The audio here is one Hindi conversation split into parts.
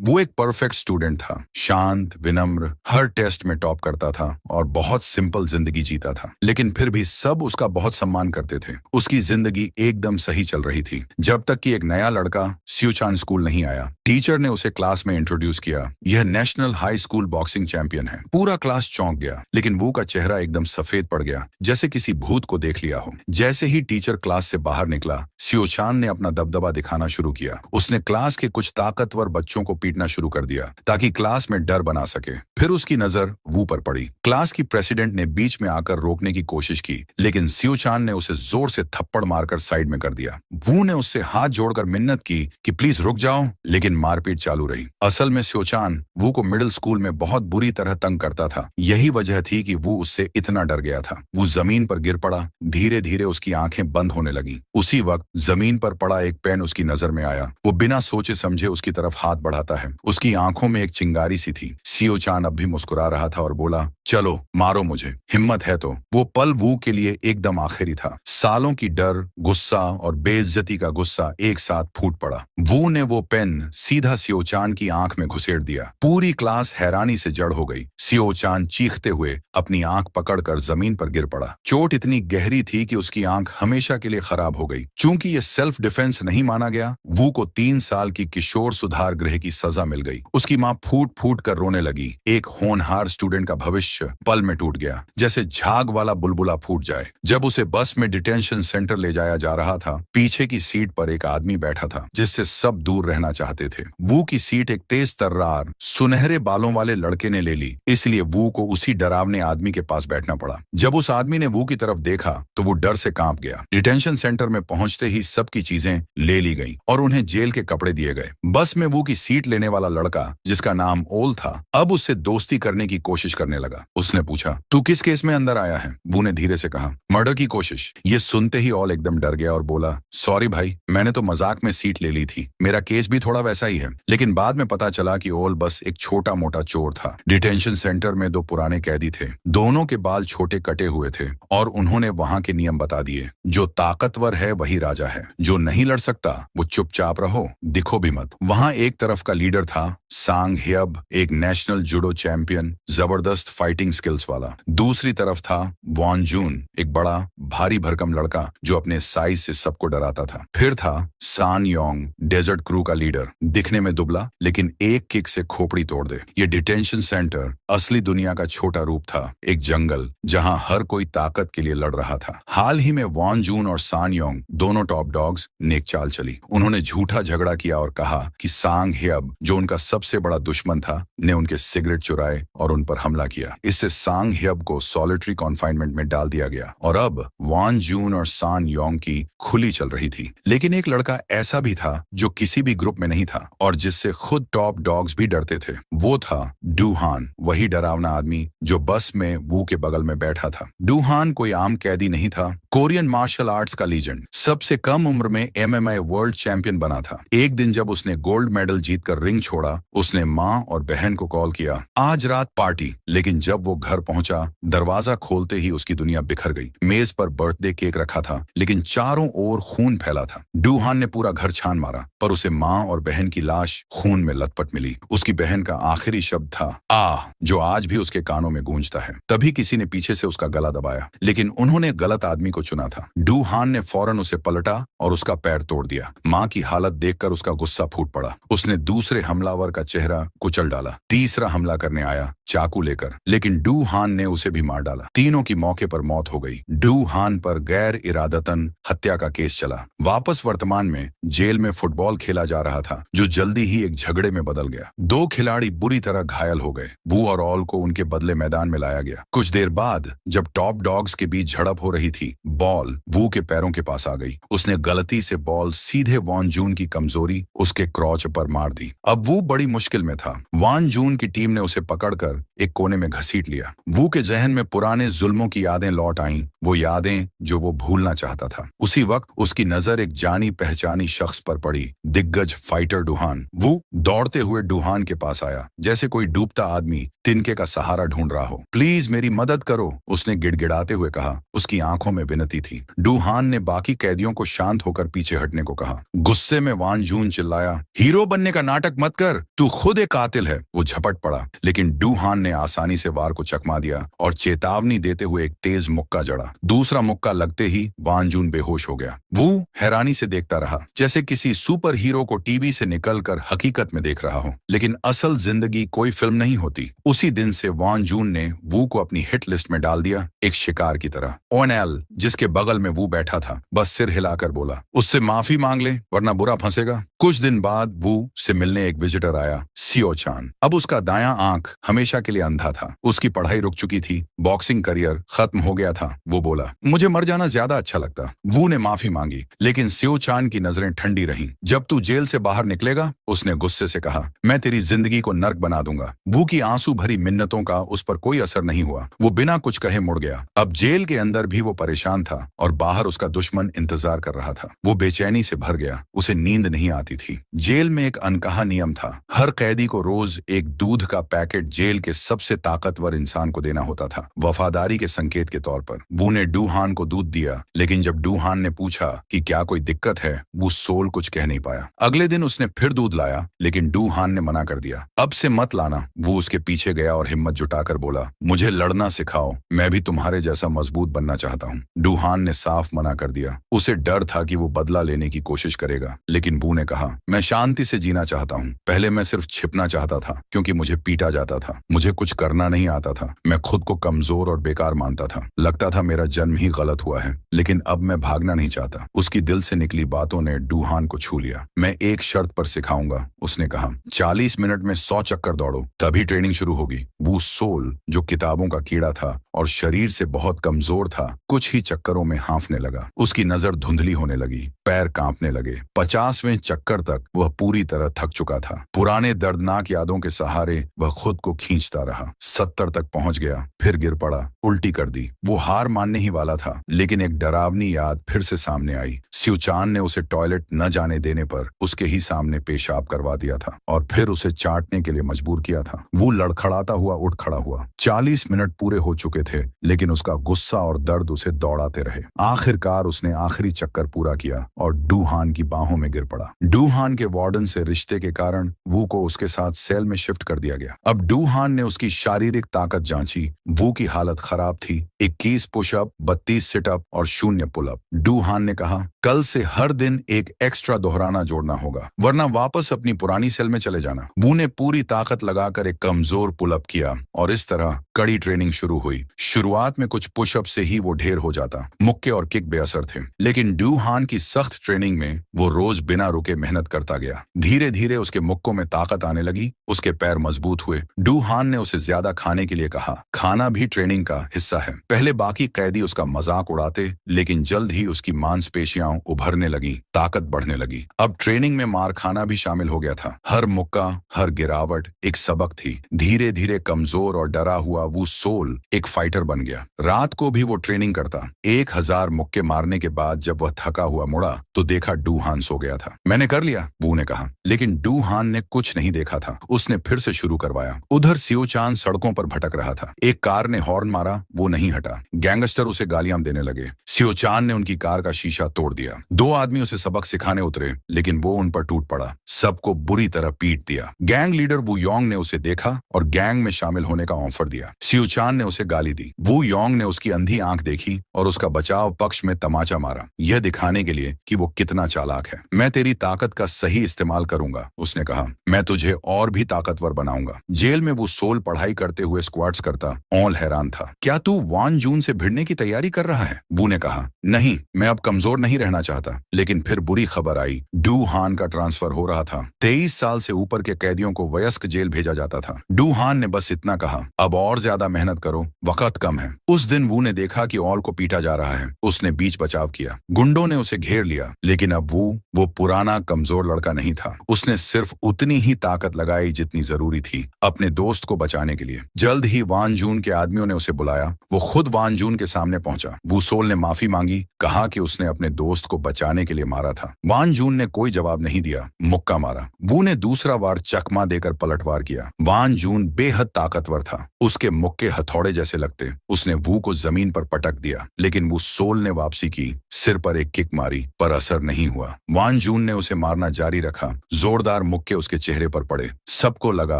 वो एक परफेक्ट स्टूडेंट था, शांत, विनम्र, हर टेस्ट में टॉप करता था और बहुत सिंपल जिंदगी जीता था। लेकिन फिर भी सब उसका बहुत सम्मान करते थे। उसकी जिंदगी एकदम सही चल रही थी, जब तक कि एक नया लड़का स्यूचान स्कूल नहीं आया। टीचर ने उसे क्लास में इंट्रोड्यूस किया। यह national high school boxing champion है। पूरा क्लास चौंक गया, लेकिन वो का चेहरा एकदम सफेद पड़ गया, जैसे किसी भूत को देख लिया हो। जैसे ही टीचर क्लास से बाहर निकला, स्यूचान ने अपना दबदबा दिखाना शुरू किया। उसने क्लास के कुछ ताकतवर बच्चों को पीटना शुरू कर दिया ताकि क्लास में डर बना सके। फिर उसकी नजर वू पर पड़ी। क्लास की प्रेसिडेंट ने बीच में आकर रोकने की कोशिश की, लेकिन स्यूचान ने उसे जोर से थप्पड़ मारकर साइड में कर दिया। वू ने उससे हाथ जोड़कर मिन्नत की कि प्लीज रुक जाओ, लेकिन मारपीट चालू रही। असल में स्यूचान वू को मिडिल स्कूल में बहुत बुरी तरह तंग करता था। यही वजह थी कि वो उससे इतना डर गया था। वो जमीन पर गिर पड़ा। धीरे धीरे उसकी आंखें बंद होने लगी। उसी वक्त जमीन पर पड़ा एक पेन उसकी नजर में आया। वो बिना सोचे समझे उसकी तरफ हाथ बढ़ाता है। उसकी आंखों में एक चिंगारी सी थी। स्यूचान अब भी मुस्कुरा रहा था और बोला, चलो मारो मुझे, हिम्मत है तो। वो पल वू के लिए एकदम आखिरी था। सालों की डर, गुस्सा और बेइज्जती का गुस्सा एक साथ फूट पड़ा। वू ने वो पेन सीधा स्यूचान की आंख में घुसेड़ दिया। पूरी क्लास हैरानी से जड़ हो गई। स्यूचान चीखते हुए अपनी आंख पकड़कर जमीन पर गिर पड़ा। चोट इतनी गहरी थी कि उसकी आंख हमेशा के लिए खराब हो गई। चूंकि ये सेल्फ डिफेंस नहीं माना गया, वू को 3 साल की किशोर सुधार गृह की सजा मिल गई। उसकी मां फूट फूट कर रोने लगी। एक होनहार स्टूडेंट का भविष्य पल में टूट गया, जैसे झाग वाला बुलबुला फूट जाए। जब उसे बस में डिटेंशन सेंटर ले जाया जा रहा था, पीछे की सीट पर एक आदमी बैठा था जिससे सब दूर रहना चाहते थे। वू की सीट एक तेज तर्रार, सुनहरे बालों वाले लड़के ने ले ली, इसलिए वू को उसी डरावने आदमी के पास बैठना पड़ा। जब उस आदमी ने वू की तरफ देखा तो वो डर से कांप गया। डिटेंशन सेंटर में पहुंचते ही सबकी चीजें ले ली गई और उन्हें जेल के कपड़े दिए गए। बस में वू की सीट लेने वाला लड़का, जिसका नाम ओल था, अब उससे दोस्ती करने की कोशिश करने लगा। उसने पूछा, तू किस केस में अंदर आया है? वू ने धीरे से कहा, मर्डर की कोशिश। ये सुनते ही ओल एकदम डर गया और बोला, सॉरी भाई, मैंने तो मजाक में सीट ले ली थी। मेरा केस भी थोड़ा वैसा ही है। लेकिन बाद में पता चला कि ओल बस एक छोटा मोटा चोर था। डिटेंशन सेंटर में 2 पुराने कैदी थे। दोनों के बाल छोटे कटे हुए थे और उन्होंने वहां के नियम बता दिए। जो ताकतवर है वही राजा है, जो नहीं लड़ सकता वो चुपचाप रहो, दिखो भी मत। वहां एक तरफ का लीडर था सांग ह्यब, एक नेशनल जुडो चैंपियन, जबरदस्त फाइटिंग स्किल्स वाला। दूसरी तरफ था वॉन जून, एक बड़ा भारी भरकम लड़का जो अपने साइज से सबको डराता था। फिर था सान योंग, डेजर्ट क्रू का लीडर, दिखने में दुबला लेकिन एक किक से खोपड़ी तोड़ दे। ये डिटेंशन सेंटर असली दुनिया का छोटा रूप था, एक जंगल जहां हर कोई ताकत के लिए लड़ रहा था। हाल ही में वॉन जून और सान योंग, दोनों टॉप डॉग्स, ने एक चाल चली। उन्होंने झूठा झगड़ा किया और कहा कि सांग ह्यब, जो उनका सबसे बड़ा दुश्मन था, ने उनके सिगरेट चुराए और उन पर हमला किया। इससे सांग ह्यब को सॉलिटरी कॉन्फाइनमेंट में डाल दिया गया और अब वॉन जून और सान योंग की खुली चल रही थी। लेकिन एक लड़का ऐसा भी था जो किसी भी ग्रुप में नहीं था और जिससे खुद टॉप डॉग्स भी डरते थे। वो था डूहान, वही डरावना आदमी जो बस में वू के बगल में बैठा था। डूहान कोई आम कैदी नहीं था, कोरियन मार्शल आर्ट्स का लीजेंड, सबसे कम उम्र में MMA वर्ल्ड चैंपियन बना था। एक दिन जब उसने गोल्ड मेडल जीतकर रिंग छोड़ा, उसने माँ और बहन को कॉल किया, आज रात पार्टी। लेकिन जब वो घर पहुंचा, दरवाजा खोलते ही उसकी दुनिया बिखर गई। मेज पर बर्थडे केक रखा था, लेकिन चारों ओर खून फैला था। डूहान ने पूरा घर छान मारा, पर उसे माँ और बहन की लाश खून में लथपथ मिली। उसकी बहन का आखिरी शब्द था आह, जो आज भी उसके कानों में गूंजता है। तभी किसी ने पीछे से उसका गला दबाया, लेकिन उन्होंने गलत आदमी को चुना था। डूहान ने फौरन उसे पलटा और उसका पैर तोड़ दिया। माँ की हालत देखकर उसका गुस्सा फूट पड़ा। उसने दूसरे हमलावर का चेहरा कुचल डाला। तीसरा हमला करने आया, चाकू लेकर, लेकिन डूहान ने उसे भी मार डाला। तीनों की मौके पर मौत हो गई। डूहान पर गैर इरादतन हत्या का केस चला। वापस वर्तमान में जेल में फुटबॉल खेला जा रहा था, जो जल्दी ही एक झगड़े में बदल गया। 2 खिलाड़ी बुरी तरह घायल हो गए। वू और ऑल को उनके बदले मैदान में लाया गया। कुछ देर बाद जब टॉप डॉग्स के बीच झड़प हो रही थी, बॉल वू के पैरों के पास आ गई। उसने गलती से बॉल सीधे वॉन जून की कमजोरी, उसके क्रॉच पर मार दी। अब वो बड़ी मुश्किल में था। वॉन जून की टीम ने उसे पकड़कर एक कोने में घसीट लिया। वू के जहन में पुराने जुल्मों की यादें लौट आईं वो यादें जो वो भूलना चाहता था। उसी वक्त उसकी नजर एक जानी पहचानी शख्स पर पड़ी, दिग्गज फाइटर डूहान। वो दौड़ते हुए डूहान के पास आया, जैसे कोई डूबता आदमी तिनके का सहारा ढूंढ रहा हो। प्लीज मेरी मदद करो, उसने गिड़गिड़ाते हुए कहा। उसकी आंखों में विनती थी। डूहान ने बाकी कैदियों को शांत होकर पीछे हटने को कहा। गुस्से में वान जून चिल्लाया, हीरो बनने का नाटक मत कर, तू खुद एक कातिल है। वो झपट पड़ा, लेकिन डूहान ने आसानी से वार को चकमा दिया और चेतावनी देते हुए एक तेज मुक्का जड़ा। दूसरा मुक्का लगते ही वान जून बेहोश हो गया। वो हैरानी से देखता रहा, जैसे किसी सुपर हीरो को टीवी से निकलकर हकीकत में देख रहा हो। लेकिन असल जिंदगी कोई फिल्म नहीं होती। उसी दिन से वान जून ने वू को अपनी हिट लिस्ट में डाल दिया, एक शिकार की तरह। ओनेल, जिसके बगल में वू बैठा था, बस सिर हिलाकर बोला, उससे माफी मांग ले वरना बुरा फंसेगा। कुछ दिन बाद वू से मिलने एक विजिटर आया, सियो चान। अब उसका दायां आंख हमेशा के लिए अंधा था। उसकी पढ़ाई रुक चुकी थी, बॉक्सिंग करियर खत्म हो गया था। वो बोला, मुझे मर जाना ज्यादा अच्छा लगता। वू ने माफी मांगी, लेकिन सियो चान की नजरें ठंडी रहीं। जब तू जेल से बाहर निकलेगा, उसने गुस्से से कहा, मैं तेरी जिंदगी को नर्क बना दूंगा। वू की आंसू भरी मिन्नतों का उस पर कोई असर नहीं हुआ। वो बिना कुछ कहे मुड़ गया। अब जेल के अंदर भी वो परेशान था और बाहर उसका दुश्मन इंतजार कर रहा था। वो बेचैनी से भर गया, उसे नींद नहीं आती थी। जेल में एक अनकहा नियम था, हर कैदी को रोज एक दूध का पैकेट जेल के सबसे ताकतवर इंसान को देना होता था, वफादारी के संकेत के तौर पर। वू ने डूहान को दूध दिया, लेकिन जब डूहान ने पूछा कि क्या कोई दिक्कत है, वो सोल कुछ कह नहीं पाया। अगले दिन उसने फिर दूध लाया, लेकिन डूहान ने मना कर दिया। अब से मत लाना। वो उसके पीछे गया और हिम्मत जुटाकर बोला, मुझे लड़ना सिखाओ, मैं भी तुम्हारे जैसा मजबूत बनना चाहता हूँ। डूहान ने साफ मना कर दिया। उसे डर था कि वो बदला लेने की कोशिश करेगा, लेकिन वू ने कहा, मैं शांति से जीना चाहता हूँ। पहले मैं सिर्फ छिपना चाहता था, क्योंकि मुझे पीटा जाता था। मुझे कुछ करना नहीं आता था। मैं खुद को कमजोर और बेकार मानता था। लगता था मेरा जन्म ही गलत हुआ है, लेकिन अब मैं भागना नहीं चाहता। उसकी दिल से निकली बातों ने डूहान को छू लिया। मैं एक शर्त पर सिखाऊंगा, उसने कहा, 40 मिनट में 100 चक्कर दौड़ो, तभी ट्रेनिंग शुरू होगी। वो सोल, जो किताबों का कीड़ा था और शरीर से बहुत कमजोर था, कुछ ही चक्करों में हांफने लगा। उसकी नजर धुंधली होने लगी, पैर कांपने लगे। 50वें चक्कर तक वह पूरी तरह थक चुका था। पुराने दर्दनाक यादों के सहारे वह खुद को खींचता रहा। 70 तक पहुंच गया, फिर गिर पड़ा, उल्टी कर दी। वो हार मानने ही वाला था, लेकिन एक डरावनी याद फिर से सामने आई। सियोचान ने उसे टॉयलेट न जाने देने पर उसके ही सामने पेशाब करवा दिया था और फिर उसे चाटने के लिए मजबूर किया था। वो लड़खड़ाता हुआ उठ खड़ा हुआ। 40 मिनट पूरे हो चुके थे, लेकिन उसका गुस्सा और दर्द उसे दौड़ाते रहे। आखिरकार उसने आखिरी चक्कर पूरा किया और डूहान की बाहों में गिर पड़ा। डूहान के वार्डन से रिश्ते के कारण वू को उसके साथ सेल में शिफ्ट कर दिया गया। अब डूहान ने उसकी शारीरिक ताकत जांची। वू की हालत खराब थी। 21 पुशअप, 32 सिटअप और 0 पुलअप। डूहान ने कहा, कल से हर दिन एक एक्स्ट्रा दोहराना जोड़ना होगा, वरना वापस अपनी पुरानी सेल में चले जाना। वू ने पूरी ताकत लगाकर एक कमजोर पुलअप किया और इस तरह कड़ी ट्रेनिंग शुरू हुई। शुरुआत में कुछ पुशअप से ही वो ढेर हो जाता। मुक्के और किक बेअसर थे, लेकिन डूहान की सख्त ट्रेनिंग में वो रोज बिना रुके मेहनत करता गया। धीरे धीरे उसके मुक्कों में ताकत आने लगी, उसके पैर मजबूत हुए। डूहान ने उसे ज्यादा खाने के लिए कहा। खाना भी ट्रेनिंग का हिस्सा है। पहले बाकी कैदी उसका मजाक उड़ाते, लेकिन जल्द ही उसकी मांसपेशियां उभरने लगी, ताकत बढ़ने लगी। अब ट्रेनिंग में मार खाना भी शामिल हो गया था। हर मुक्का, हर गिरावट एक सबक थी। धीरे धीरे कमजोर और डरा हुआ वो सोल एक फाइटर बन गया। रात को भी वो ट्रेनिंग करता। 1000 मुक्के मारने के बाद जब वह थका हुआ मुड़ा तो देखा डूहान सो गया था। मैंने कर लिया, वू ने कहा, लेकिन डूहान ने कुछ नहीं देखा था। उसने फिर से शुरू करवाया। उधर सियोचान सड़कों पर भटक रहा था। एक कार ने हॉर्न मारा, वो नहीं हटा। गैंगस्टर उसे गालियां देने लगे। सियोचान ने उनकी कार का शीशा तोड़ दिया। 2 आदमी उसे सबक सिखाने उतरे, लेकिन वो उन पर टूट पड़ा। सबको बुरी तरह पीट दिया। गैंग लीडर वू योंग ने उसे देखा और गैंग में शामिल होने का ऑफर दिया। सियोचान ने उसे गाली दी। वू योंग ने उसकी अंधी आंख देखी और उसका बचाव पक्ष में तमाचा मारा, यह दिखाने के लिए कि वो कितना चालाक है। मैं तेरी ताकत का सही इस्तेमाल करूंगा, उसने कहा। मैं तुझे और भी ताकतवर बनाऊंगा। जेल में वो सोल पढ़ाई करते हुए स्क्वाट्स करता। ऑल हैरान था। क्या तू वान जून से भिड़ने की तैयारी कर रहा है? वू ने कहा, नहीं, मैं अब कमजोर नहीं रहना चाहता। लेकिन फिर बुरी खबर आई। डूहान का ट्रांसफर हो रहा था। 23 साल से ऊपर के कैदियों को वयस्क जेल भेजा जाता था। डूहान ने बस इतना कहा, अब और ज्यादा मेहनत करो, वक्त कम है। उस दिन वू ने देखा कि ऑल को पीटा जा रहा है। उसने बीच बचाव किया। गुंडों ने उसे घेर लिया, लेकिन अब वो पुराना कमजोर लड़का नहीं था। उसने सिर्फ उतनी ही ताकत लगाई जितनी जरूरी थी अपने दोस्त को बचाने के लिए। जल्द ही वान जून के आदमियों ने उसे बुलाया। वो खुद वान जून के सामने पहुंचा। वू सोल ने माफी मांगी, कहा कि उसने अपने दोस्त को बचाने के लिए मारा था। वान जून ने कोई जवाब नहीं दिया, मुक्का मारा। वू ने दूसरा वार चकमा देकर पलटवार किया। वान जून बेहद ताकतवर था, उसके मुक्के हथौड़े जैसे लगते। उसने वू को जमीन पर पटक दिया, लेकिन वू सोल ने वापसी की, सिर पर एक किक मारी, पर असर नहीं हुआ। वान जून ने उसे मारना जारी रखा। जोरदार मुक्के उसके चेहरे पर पड़े। सबको लगा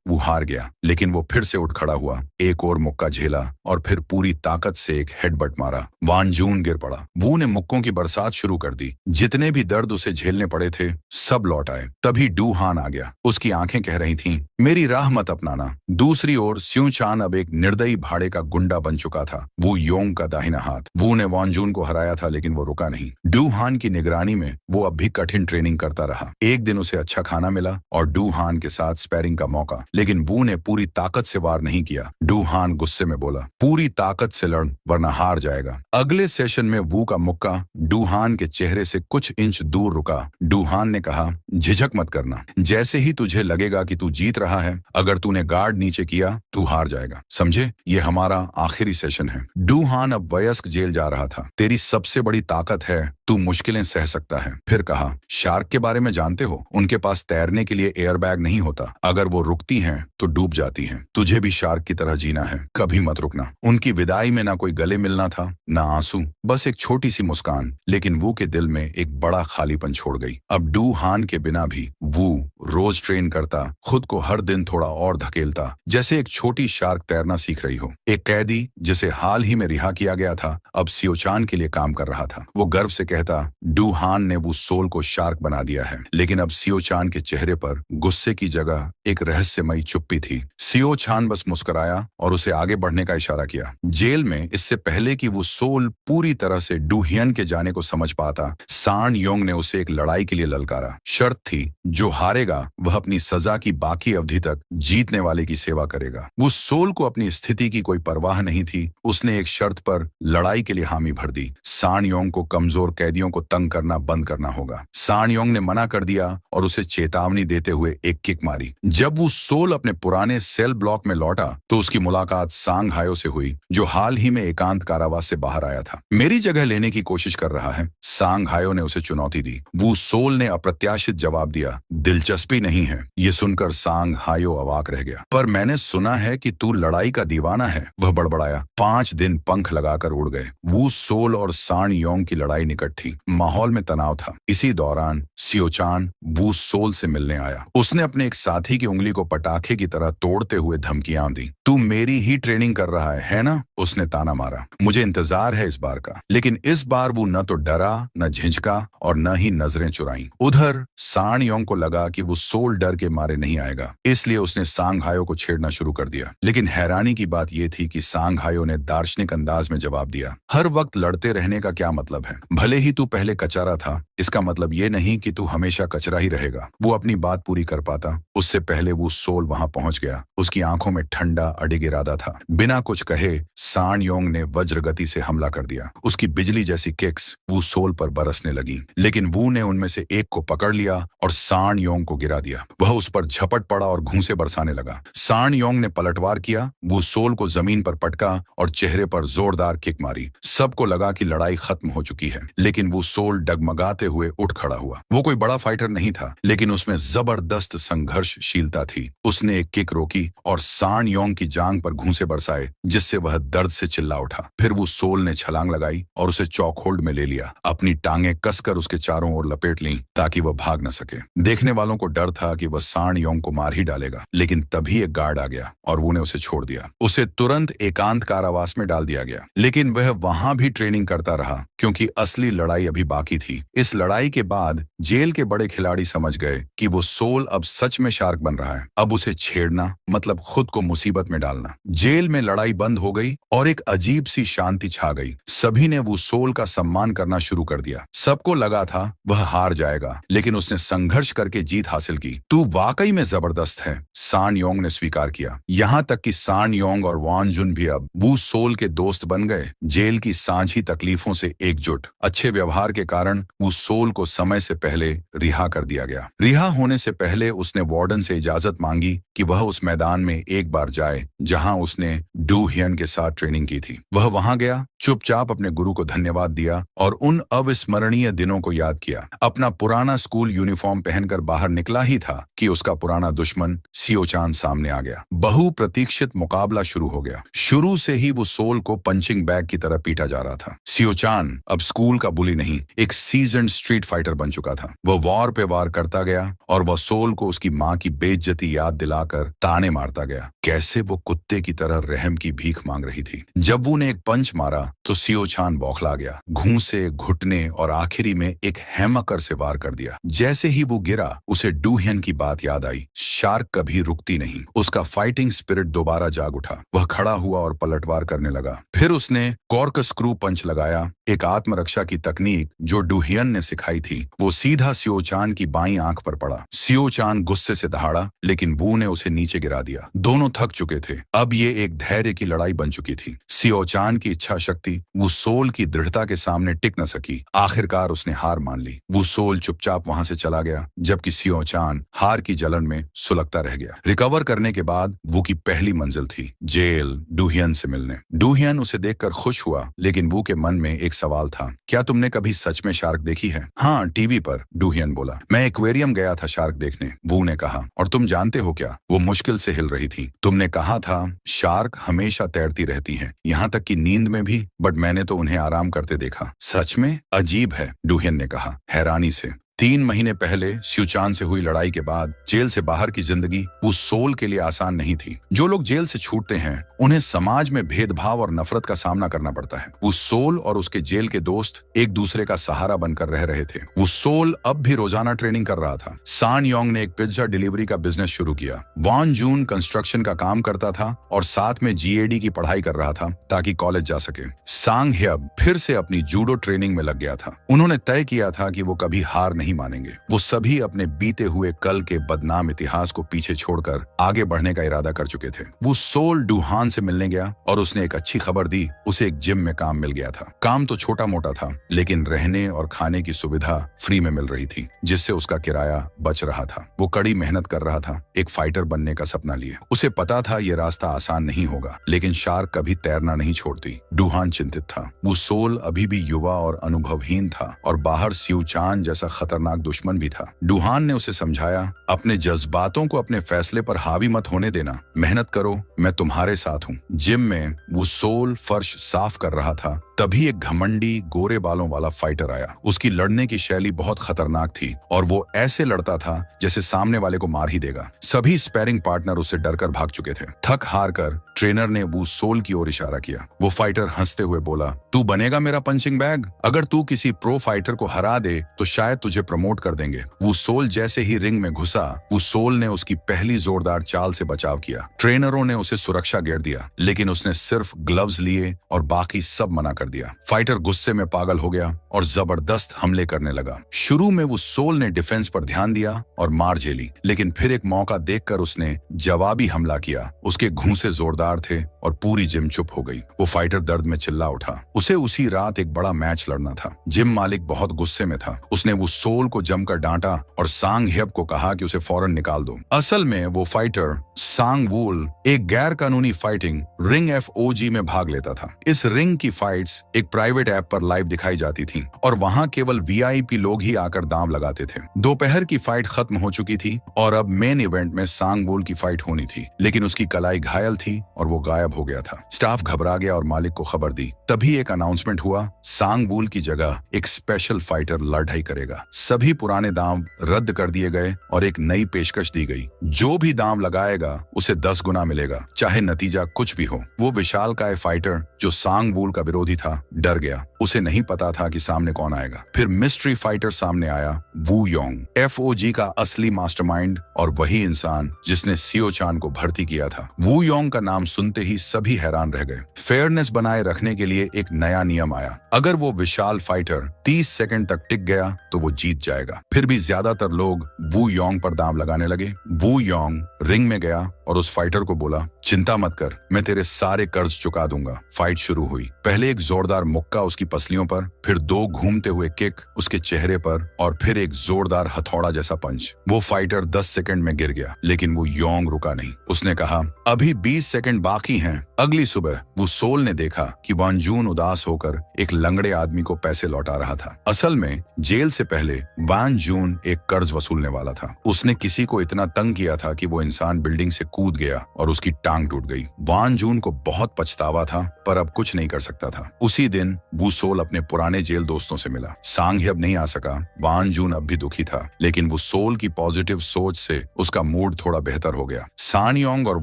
वो हार गया, लेकिन वो फिर से उठ खड़ा हुआ, एक और मुक्का झेला और फिर पूरी ताकत से एक हेडबट मारा। वान जून गिर पड़ा। वू ने मुक्कों की बरसात शुरू कर दी। जितने भी दर्द उसे झेलने पड़े थे, सब लौट आए। तभी डू हान आ गया। उसकी आंखें कह रही थीं, मेरी राह मत अपनाना। दूसरी ओर स्यू चान अब एक निर्दयी भाड़े का गुंडा बन चुका था। वो योंग का दाहिना हाथ। वू ने वान जून को हराया था, लेकिन वो रुका नहीं। डू हान की निगरानी में वो अब भी कठिन ट्रेनिंग करता रहा। एक दिन उसे अच्छा खाना मिला और डू हान के साथ स्पैरिंग का मौका, लेकिन वू ने पूरी ताकत से वार नहीं किया। डू हान गुस्से में बोला, पूरी ताकत से लड़, वरना हार जाएगा। अगले सेशन में वू का मुक्का डू हान के चेहरे से कुछ इंच दूर रुका। डू हान ने कहा, झिझक मत करना। जैसे ही तुझे लगेगा कि तू जीत रहा है, अगर तूने गार्ड नीचे किया, तू हार जाएगा। समझे? ये हमारा आखिरी सेशन है। डू हान अब वयस्क जेल जा रहा था। तेरी सबसे बड़ी ताकत है, तू मुश्किलें सह सकता है। फिर कहा, शार्क के बारे में जानते हो? उनके पास तैरने के लिए एयरबैग नहीं होता। अगर वो रुकती हैं तो डूब जाती हैं। तुझे भी शार्क की तरह जीना है, कभी मत रुकना। उनकी विदाई में ना कोई गले मिलना था, ना आंसू, बस एक छोटी सी मुस्कान। लेकिन वू के दिल में एक बड़ा खालीपन छोड़ गई। अब डू हान के बिना भी वू रोज ट्रेन करता, खुद को हर दिन थोड़ा और धकेलता, जैसे एक छोटी शार्क तैरना सीख रही हो। एक कैदी जिसे हाल ही में रिहा किया गया था, अब सियोचान के लिए काम कर रहा था। वो गर्व से कहता, डू हान ने वू सोल को शार्क बना दिया है। लेकिन अब सियोचान के चेहरे पर गुस्से की जगह एक रहस्यमयी चुप्पी थी। सियोचान बस मुस्कुराया और उसे आगे बढ़ने का इशारा किया। जेल में इससे पहले कि वो सोल पूरी तरह से डू हियन के जाने को समझ पाता, सान योंग ने उसे एक लड़ाई के लिए ललकारा। शर्त थी, जो हारेगा वह अपनी सजा की बाकी अवधि तक जीतने वाले की सेवा करेगा। वो सोल को अपनी स्थिति की कोई परवाह नहीं थी। उसने एक शर्त पर लड़ाई के लिए हामी भर दी। सान योंग को कमजोर कैदियों को तंग करना बंद करना होगा। सान योंग ने मना कर दिया और उसे चेतावनी देते हुए एक किक मारी। जब वो सोल अपने पुराने सेल ब्लॉक में लौटा तो उसकी मुलाकात सांग हायो से हुई, जो हाल ही में एकांत कारावास से बाहर आया था। मेरी जगह लेने की कोशिश कर रहा है, सांग हायो ने उसे चुनौती दी। वो सोल ने अप्रत्याशित जवाब दिया, दिलचस्पी नहीं है। ये सुनकर सांग हायो अवाक रह गया। पर मैंने सुना है कि तू लड़ाई का दीवाना है, वह बड़बड़ाया। 5 दिन पंख लगाकर उड़ गए। वो सोल और सान योंग की लड़ाई निकट थी। माहौल में तनाव था। इसी दौरान सियोचान वू सोल से मिलने आया। उसने अपने एक साथी की उंगली को पटाखे की तरह तोड़ते हुए धमकियां दी। तू मेरी ही ट्रेनिंग कर रहा है ना? उसने ताना मारा। मुझे इंतजार है इस बार का। लेकिन इस बार वो न तो डरा, न झिझका और न ही नजरें चुराई। उधर सान योंग को लगा कि वो सोल डर के मारे नहीं आएगा, इसलिए उसने सांग हायो को छेड़ना शुरू कर दिया। लेकिन हैरानी की बात यह थी कि सांग हायो ने दार्शनिक अंदाज में जवाब दिया, हर वक्त लड़ते रहने का क्या मतलब है? भले ही तू पहले कचरा था, इसका मतलब ये नहीं कि तू हमेशा कचरा ही रहेगा। वो अपनी बात पूरी कर पाता उससे पहले वो सोल वहां पहुंच गया। उसकी आंखों में ठंडा अडिग इरादा था। बिना कुछ कहे सान योंग ने वज्र गति से हमला कर दिया। उसकी बिजली जैसी किक्स वो सोल पर बरसने लगी, लेकिन वू ने उनमें से एक को पकड़ लिया और सान योंग को गिरा दिया। वह उस पर झपट पड़ा और घूंसे बरसाने लगा। सान योंग ने पलटवार किया। वो सोल को जमीन पर पटका और चेहरे पर जोरदार किक मारी। सबको लगा कि लड़ाई खत्म हो चुकी है, लेकिन वो सोल डगमगाते हुए उठ खड़ा हुआ। वो कोई बड़ा फाइटर नहीं था, लेकिन उसमें जबरदस्त संघर्षशीलता थी। उसने एक किक रोकी और सान योंग की जांग पर घूंसे बरसाए, जिससे वह दर्द से चिल्ला उठा। फिर वो सोल ने छलांग लगाई और उसे चौक होल्ड में ले लिया। अपनी टांगें कसकर उसके चारों ओर लपेट लीं ताकि वह भाग न सके। देखने वालों को डर था कि वह सान योंग को मार ही डालेगा, लेकिन तभी एक गार्ड आ गया और वो ने उसे छोड़ दिया। उसे तुरंत एकांत कारावास में डाल दिया गया, लेकिन वह वहां भी ट्रेनिंग करता रहा, क्योंकि असली लड़ाई अभी बाकी थी। इस लड़ाई के बाद जेल के बड़े खिलाड़ी समझ गए कि वो सोल अब सच में शार्क बन रहा है। अब उसे छेड़ना मतलब खुद को मुसीबत में डालना। जेल में लड़ाई बंद हो गई और एक अजीब सी शांति छा गई। सभी ने वो सोल का सम्मान करना शुरू कर दिया। सबको लगा था वह हार जाएगा, लेकिन उसने संघर्ष करके जीत हासिल की। तू वाकई में जबरदस्त है, सान योंग ने स्वीकार किया। यहाँ तक कि सान योंग और वान जुन भी अब वू सोल के दोस्त बन गए। जेल की सांझी तकलीफों से एकजुट, अच्छे व्यवहार के कारण वू सोल को समय से पहले रिहा कर दिया गया। रिहा होने से पहले उसने वार्डन से इजाजत मांगी कि वह उस मैदान में एक बार जाए जहां उसने डू हियन के साथ ट्रेनिंग की थी। वह वहां गया, चुपचाप अपने गुरु को धन्यवाद दिया और उन अविस्मरणीय दिनों को याद किया। अपना पुराना स्कूल यूनिफॉर्म पहनकर बाहर निकला ही था कि उसका पुराना दुश्मन सियो चान सामने आ गया। बहुप्रतीक्षित मुकाबला शुरू हो गया। शुरू से ही वो सोल को पंचिंग बैग की तरह पीटा जा रहा था। सियो चान अब स्कूल का बुली नहीं, एक सीजन्ड स्ट्रीट फाइटर बन चुका था। वह वार पे वार करता गया और वह सोल को उसकी माँ की बेइज्जती याद दिलाकर ताने मारता गया। कैसे वो कुत्ते की तरह रहम की भीख मांग रही थी। जब वो ने एक पंच मारा तो सियो चान बौखला गया। घूंसे, घुटने और आखिरी में एक हैमकर से वार कर दिया। जैसे ही वो गिरा उसे डू हियन की बात याद आई। शार्क कभी रुकती नहीं। उसका फाइटिंग स्पिरिट दोबारा जाग उठा। वह खड़ा हुआ और पलटवार करने लगा। फिर उसने कॉर्कस्क्रू पंच लगाया, एक आत्मरक्षा की तकनीक जो डू हियन ने सिखाई थी। वो सीधा सियो चान की बाईं आंख पर पड़ा। सियो चान गुस्से से दहाड़ा, लेकिन वू ने उसे नीचे गिरा दिया। दोनों थक चुके थे। अब ये एक धैर्य की लड़ाई बन चुकी थी। सियो चान की इच्छा शक्ति वो सोल की दृढ़ता के सामने टिक न सकी। आखिरकार उसने हार मान ली। वो सोल चुपचाप वहां से चला गया, जबकि सियो चान हार की जलन में सुलगता रह गया। रिकवर करने के बाद वो की पहली मंजिल थी जेल डू हियन से मिलने। डू हियन उसे देखकर खुश हुआ, लेकिन वो के मन में एक सवाल था। क्या तुमने कभी सच में शार्क देखी है? हाँ, टीवी पर, डू हियन बोला। मैं एक्वेरियम गया था शार्क देखने, वो ने कहा। और तुम जानते हो क्या? वो मुश्किल से हिल रही थी। तुमने कहा था शार्क हमेशा तैरती रहती है, यहाँ तक कि नींद में भी, बट मैंने तो उन्हें आराम करते देखा। सच में? अजीब है, डू हियन ने कहा हैरानी से। 3 महीने पहले सियो चान से हुई लड़ाई के बाद जेल से बाहर की जिंदगी वो सोल के लिए आसान नहीं थी। जो लोग जेल से छूटते हैं उन्हें समाज में भेदभाव और नफरत का सामना करना पड़ता है। वो सोल और उसके जेल के दोस्त एक दूसरे का सहारा बनकर रह रहे थे। वो सोल अब भी रोजाना ट्रेनिंग कर रहा था। सान योंग ने एक पिज्जा डिलीवरी का बिजनेस शुरू किया। वॉन जून कंस्ट्रक्शन का काम करता था और साथ में जीएडी की पढ़ाई कर रहा था ताकि कॉलेज जा सके। सांग ह्यब फिर से अपनी जूडो ट्रेनिंग में लग गया था। उन्होंने तय किया था कि वो कभी हार नहीं मानेंगे। वो सभी अपने बीते हुए कल के बदनाम इतिहास को पीछे छोड़कर आगे बढ़ने का इरादा कर चुके थे। वो सोल डूहान से मिलने गया और उसने एक अच्छी खबर दी। उसे एक जिम में काम मिल गया था। काम तो छोटा मोटा था, लेकिन रहने और खाने की सुविधा फ्री में मिल रही थी, जिससे उसका किराया बच रहा था। वो कड़ी मेहनत कर रहा था, एक फाइटर बनने का सपना लिए। उसे पता था ये रास्ता आसान नहीं होगा, लेकिन शार्क कभी तैरना नहीं छोड़ती। डूहान चिंतित था। वो सोल अभी भी युवा और अनुभवहीन था और बाहर सियो चान जैसा खतरनाक दुश्मन भी था। डूहान ने उसे समझाया, अपने जज्बातों को अपने फैसले पर हावी मत होने देना। मेहनत करो, मैं तुम्हारे साथ हूँ। जिम में वो सोल फर्श साफ कर रहा था, तभी एक घमंडी गोरे बालों वाला फाइटर आया। उसकी लड़ने की शैली बहुत खतरनाक थी और वो ऐसे लड़ता था जैसे सामने वाले को मार ही देगा। सभी स्पैरिंग पार्टनर उससे डरकर भाग चुके थे। थक हार कर ट्रेनर ने वो सोल की ओर इशारा किया। वो फाइटर हंसते हुए बोला, तू बनेगा मेरा पंचिंग बैग? अगर तू किसी प्रो फाइटर को हरा दे तो शायद तुझे प्रमोट कर देंगे। वो सोल जैसे ही रिंग में घुसा, वो सोल ने उसकी पहली जोरदार चाल से बचाव किया। ट्रेनरों ने उसे सुरक्षा घेर दिया, लेकिन उसने सिर्फ ग्लव्स लिए और बाकी सब मना कर दिया। फाइटर गुस्से में पागल हो गया और जबरदस्त हमले करने लगा। शुरू में वो सोल ने डिफेंस पर ध्यान दिया और मार झेली, लेकिन फिर एक मौका देखकर उसने जवाबी हमला किया। उसके घूंसे जोरदार थे और पूरी जिम चुप हो गई। वो फाइटर दर्द में चिल्ला उठा। उसे उसी रात एक बड़ा मैच लड़ना था। जिम मालिक बहुत गुस्से में था। उसने वो सोल को जमकर डांटा और सांग ह्यब को कहा कि उसे फौरन निकाल दो। असल में वो फाइटर सांग वूल एक गैर कानूनी फाइटिंग रिंग FOG में भाग लेता था। इस रिंग की फाइट्स एक प्राइवेट ऐप पर लाइव दिखाई जाती थी और वहां केवल VIP लोग ही आकर दांव लगाते थे। दोपहर की फाइट खत्म हो चुकी थी और अब मेन इवेंट में सांग वूल की फाइट होनी थी, लेकिन उसकी कलाई घायल थी और वो गायब हो गया था। स्टाफ घबरा गया और मालिक को खबर दी। तभी एक अनाउंसमेंट हुआ, सांग वूल की जगह एक स्पेशल फाइटर लड़ाई करेगा। सभी पुराने दांव रद्द कर दिए गए और एक नई पेशकश दी गई। जो भी दांव लगाएगा उसे 10 गुना मिलेगा, चाहे नतीजा कुछ भी हो। वो विशालकाय फाइटर जो सांग वूल का विरोधी था डर गया। उसे नहीं पता था कि सामने कौन आएगा। फिर मिस्ट्री फाइटर सामने आया, वू योंग, FOG का असली मास्टरमाइंड और वही इंसान जिसने सियो चान को भर्ती किया था। वू योंग का नाम सुनते ही सभी हैरान रह गए। फेयरनेस बनाए रखने के लिए एक नया नियम आया, अगर वो विशाल फाइटर 30 सेकंड तक टिक गया तो वो जीत जाएगा। फिर भी ज्यादातर लोग वू योंग पर दांव लगाने लगे। वू योंग रिंग में गया और उस फाइटर को बोला, चिंता मत कर, मैं तेरे सारे कर्ज चुका दूंगा। फाइट शुरू हुई। पहले एक जोरदार मुक्का उसकी पसलियों पर, फिर 2 घूमते हुए किक उसके चेहरे पर और फिर एक जोरदार हथौड़ा जैसा पंच। वो फाइटर 10 सेकंड में गिर गया, लेकिन वो योंग रुका नहीं। उसने कहा, अभी 20 सेकंड बाकी हैं। अगली सुबह वो सोल ने देखा कि वान जून उदास होकर एक लंगड़े आदमी को पैसे लौटा रहा था। असल में जेल से पहले वान जून एक कर्ज वसूलने वाला था। उसने किसी को इतना तंग किया था कि वो इंसान बिल्डिंग से कूद गया और उसकी टांग टूट गई। वान जून को बहुत पछतावा था, पर अब कुछ नहीं कर सकता था। उसी दिन वू सोल अपने पुराने जेल दोस्तों से मिला। सांग ही अब नहीं आ सका। वान जून अब भी दुखी था, लेकिन वो सोल की पॉजिटिव सोच से उसका मूड थोड़ा बेहतर हो गया। सान योंग और